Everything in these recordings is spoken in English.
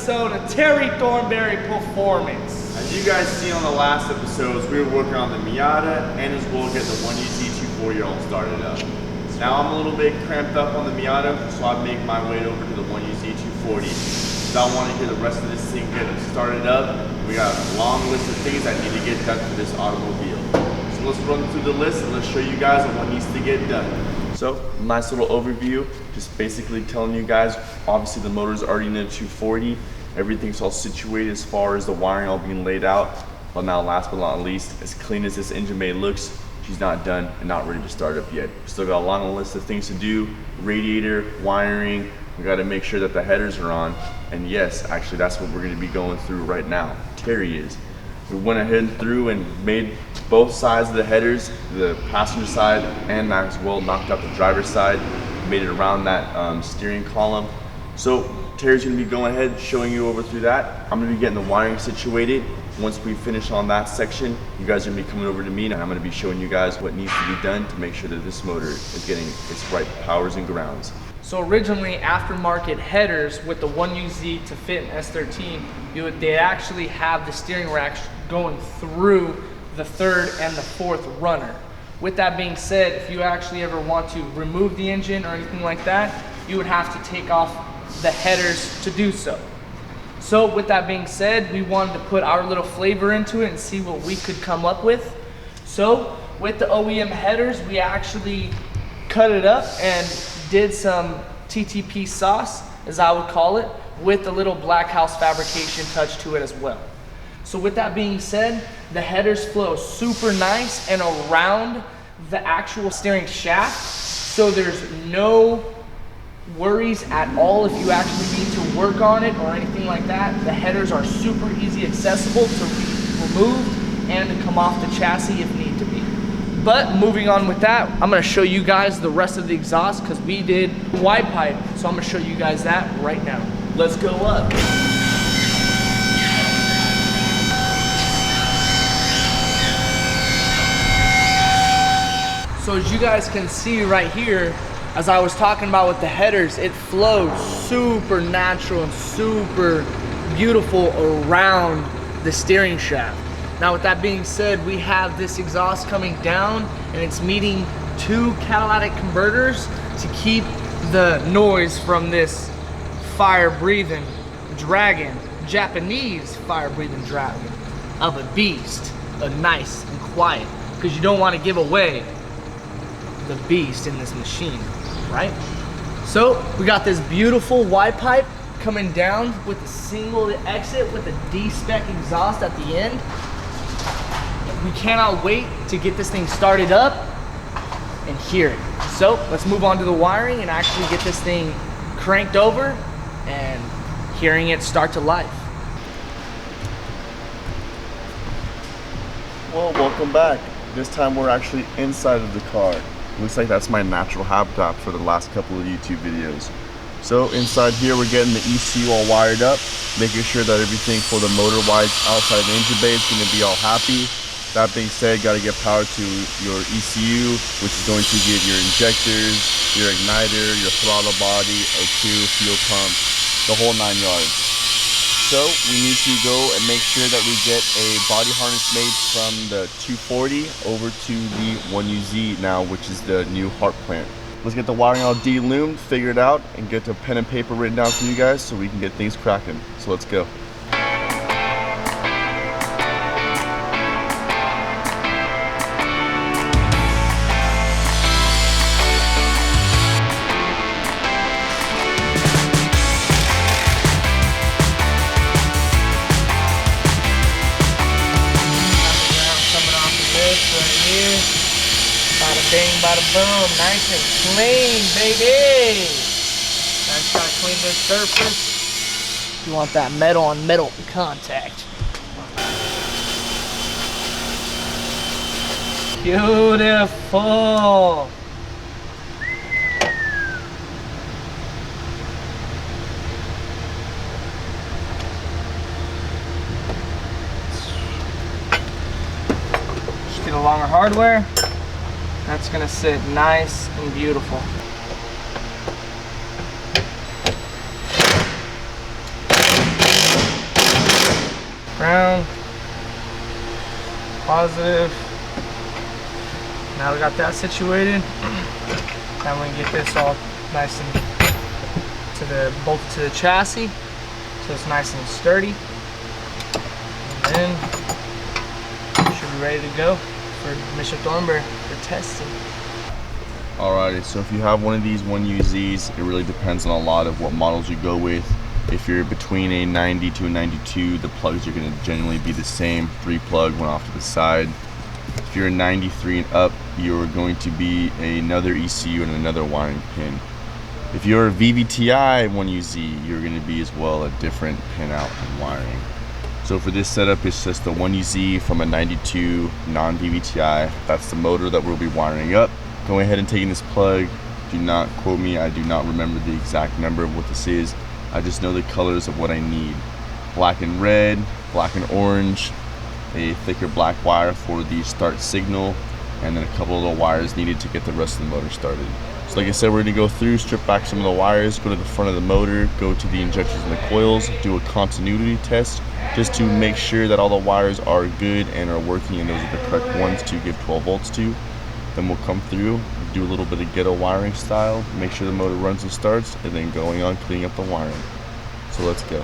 episode of Terry Thornberry Performance. As you guys see on the last episodes, we were working on the Miata and as well get the 1UZ 240 all started up. Now I'm a little bit cramped up on the Miata, so I make my way over to the 1UZ 240. So I want to get the rest of this thing get started up. We got a long list of things that need to get done for this automobile. So let's run through the list and let's show you guys on what needs to get done. So, nice little overview, just basically telling you guys, obviously the motor's already in the 240, everything's all situated as far as the wiring all being laid out. But now last but not least, as clean as this engine bay looks, she's not done and not ready to start up yet. Still got a long list of things to do, radiator, wiring, we gotta make sure that the headers are on. And yes, actually that's what we're gonna be going through right now. Terry is. We went ahead through and made both sides of the headers, the passenger side and as well knocked out the driver's side, made it around that steering column. So Terry's gonna be going ahead showing you over through that. I'm gonna be getting the wiring situated. Once we finish on that section, you guys are gonna be coming over to me and I'm gonna be showing you guys what needs to be done to make sure that this motor is getting its right powers and grounds. So originally aftermarket headers with the 1UZ to fit an S13, they actually have the steering racks going through the third and the fourth runner. With that being said, if you actually ever want to remove the engine or anything like that, you would have to take off the headers to do so. So with that being said, we wanted to put our little flavor into it and see what we could come up with. So with the OEM headers, we actually cut it up and did some TTP sauce, as I would call it, with a little black house fabrication touch to it as well. So with that being said, the headers flow super nice and around the actual steering shaft, so there's no worries at all if you actually need to work on it or anything like that. The headers are super easy accessible to be removed and to come off the chassis if need to be. But moving on with that, I'm gonna show you guys the rest of the exhaust because we did wide pipe. So I'm gonna show you guys that right now. Let's go up. So as you guys can see right here, as I was talking about with the headers, it flows super natural and super beautiful around the steering shaft. Now with that being said, we have this exhaust coming down and it's meeting two catalytic converters to keep the noise from this fire-breathing dragon, Japanese fire-breathing dragon of a beast, nice and quiet, because you don't want to give away the beast in this machine, right? So we got this beautiful wide pipe coming down with a single exit with a D-spec exhaust at the end. We cannot wait to get this thing started up and hear it. So let's move on to the wiring and actually get this thing cranked over and hearing it start to life. Well, welcome back. This time we're actually inside of the car. Looks like that's my natural habitat for the last couple of YouTube videos. So inside here we're getting the ECU all wired up, making sure that everything for the motor wise outside the engine bay is going to be all happy. That being said, got to get power to your ECU, which is going to give your injectors, your igniter, your throttle body, O2, fuel pump, the whole 9 yards. So we need to go and make sure that we get a body harness made from the 240 over to the 1UZ now, which is the new heart plant. Let's get the wiring all de-loomed, figured out, and get the pen and paper written down for you guys so we can get things cracking. So let's go. Bada bing, bada boom, nice and clean, baby. Nice try to clean this surface. You want that metal on metal contact. Beautiful. Just get a longer hardware. That's gonna sit nice and beautiful. ground, positive. Now we got that situated. Now we can get this all nice and bolted to the chassis, so it's nice and sturdy. And then should be ready to go for Mr. Thornberry for testing. Alrighty, so if you have one of these 1UZs, it really depends on a lot of what models you go with. If you're between a 90 to a 92, the plugs are going to generally be the same. 3 plug, one off to the side. If you're a 93 and up, you're going to be another ECU and another wiring pin. If you're a VVTi 1UZ, you're going to be as well a different pin out and wiring. So for this setup, it's just a 1UZ from a 92 non-VVTi. That's the motor that we'll be wiring up. Going ahead and taking this plug. Do not quote me, I do not remember the exact number of what this is. I just know the colors of what I need. Black and red, black and orange, a thicker black wire for the start signal, and then a couple of little wires needed to get the rest of the motor started. So like I said, we're gonna go through, strip back some of the wires, go to the front of the motor, go to the injectors and the coils, do a continuity test just to make sure that all the wires are good and are working and those are the correct ones to give 12 volts to. Then we'll come through, do a little bit of ghetto wiring style, make sure the motor runs and starts, and then going on cleaning up the wiring. So let's go.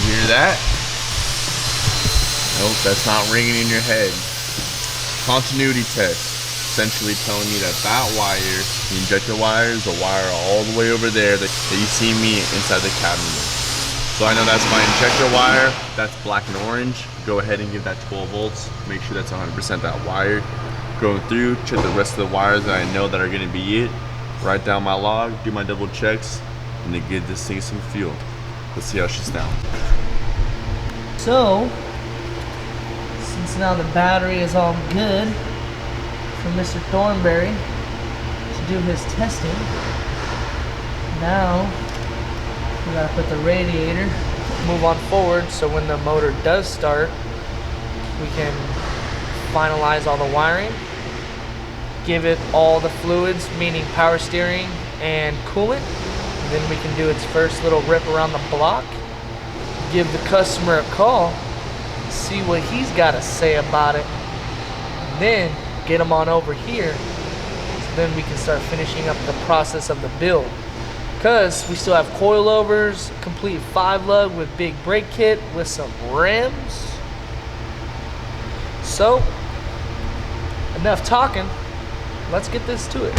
You hear that? Nope, that's not ringing in your head. Continuity test. Essentially telling me that that wire, the injector wire, is the wire all the way over there that you see me inside the cabin with. So I know that's my injector wire, that's black and orange. Go ahead and give that 12 volts, make sure that's 100% that wire. Going through, check the rest of the wires that I know that are gonna be it. Write down my log, do my double checks, and then give this thing some fuel. Let's see how she's down. So, since now the battery is all good for Mr. Thornberry to do his testing, now we gotta put the radiator, move on forward so when the motor does start, we can finalize all the wiring, give it all the fluids, meaning power steering and coolant. Then we can do its first little rip around the block, give the customer a call, see what he's got to say about it, then get him on over here, so then we can start finishing up the process of the build. Because we still have coilovers, complete 5-lug with big brake kit with some rims. So, enough talking, let's get this to it.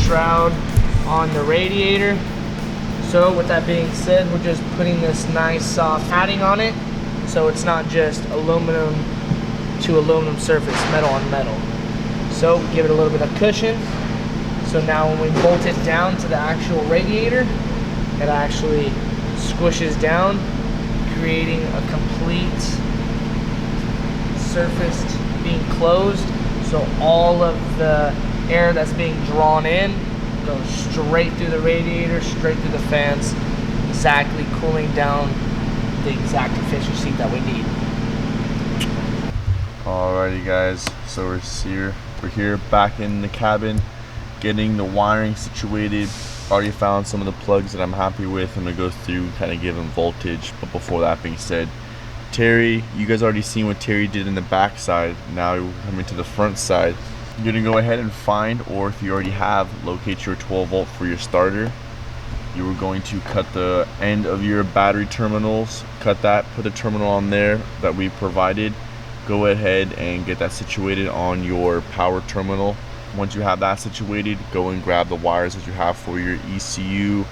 Shroud on the radiator. So with that being said, we're just putting this nice soft padding on it so it's not just aluminum to aluminum surface, metal on metal. So give it a little bit of cushion, so now when we bolt it down to the actual radiator, it actually squishes down, creating a complete surface being closed, so all of the air that's being drawn in goes straight through the radiator, straight through the fans, exactly cooling down the exact efficiency that we need. Alrighty guys, so we're here back in the cabin, getting the wiring situated. Already found some of the plugs that I'm happy with. I'm gonna go through, kind of give them voltage. But before that being said, Terry, you guys already seen what Terry did in the back side. Now we're coming to the front side. You're gonna go ahead and find, or if you already have, locate your 12 volt for your starter. You are going to cut the end of your battery terminals, cut that, put the terminal on there that we provided. Go ahead and get that situated on your power terminal. Once you have that situated, go and grab the wires that you have for your ECU.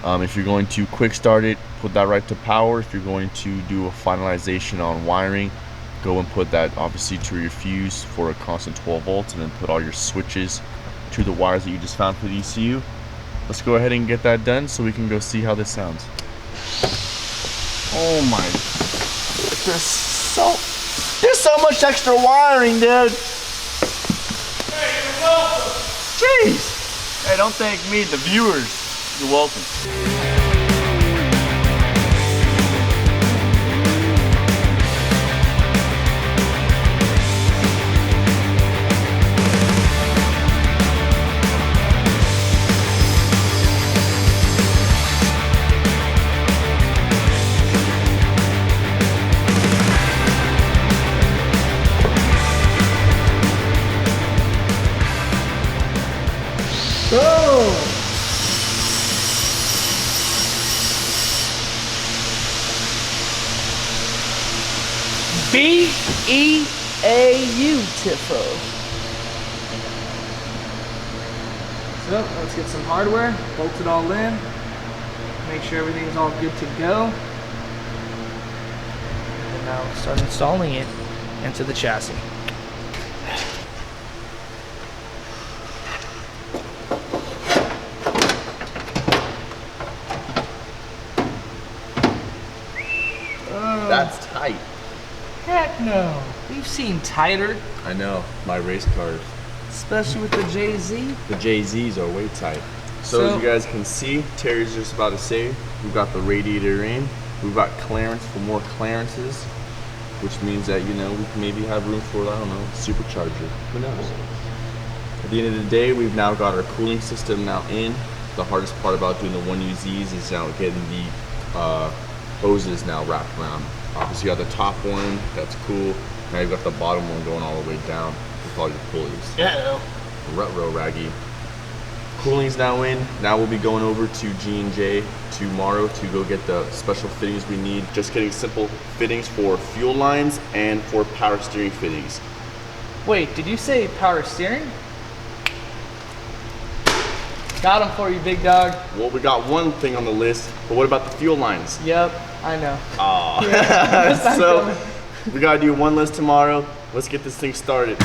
If you're going to quick start it, put that right to power. If you're going to do a finalization on wiring, go and put that obviously to your fuse for a constant 12 volts, and then put all your switches to the wires that you just found for the ECU. let's go ahead and get that done so we can go see how this sounds. Oh my, there's so much extra wiring, dude. Hey, you're welcome. Jeez. Hey, don't thank me, the viewers. You're welcome. Oh! Beautiful. So let's get some hardware, bolt it all in, make sure everything's all good to go, and now start installing it into the chassis. That's tight. Heck no. We've seen tighter, I know, my race cars. especially with the JZ. The JZs are way tight. So as you guys can see, Terry's just about to say, we've got the radiator in, we've got clearance for more clearances, which means that, you know, we can maybe have room for, I don't know, supercharger. Who knows? At the end of the day, we've now got our cooling system now in. The hardest part about doing the 1UZs is now getting the hoses now wrapped around. Obviously you got the top one, that's cool. Now you've got the bottom one going all the way down with all your pulleys. Rut-row raggy. Cooling's now in. Now we'll be going over to G&J tomorrow to go get the special fittings we need. Just getting simple fittings for fuel lines and for power steering fittings. Wait, did you say power steering? Got him for you, big dog. Well, we got one thing on the list, but what about the fuel lines? Yep, I know. Aw. Yeah, So we gotta do one list tomorrow. Let's get this thing started.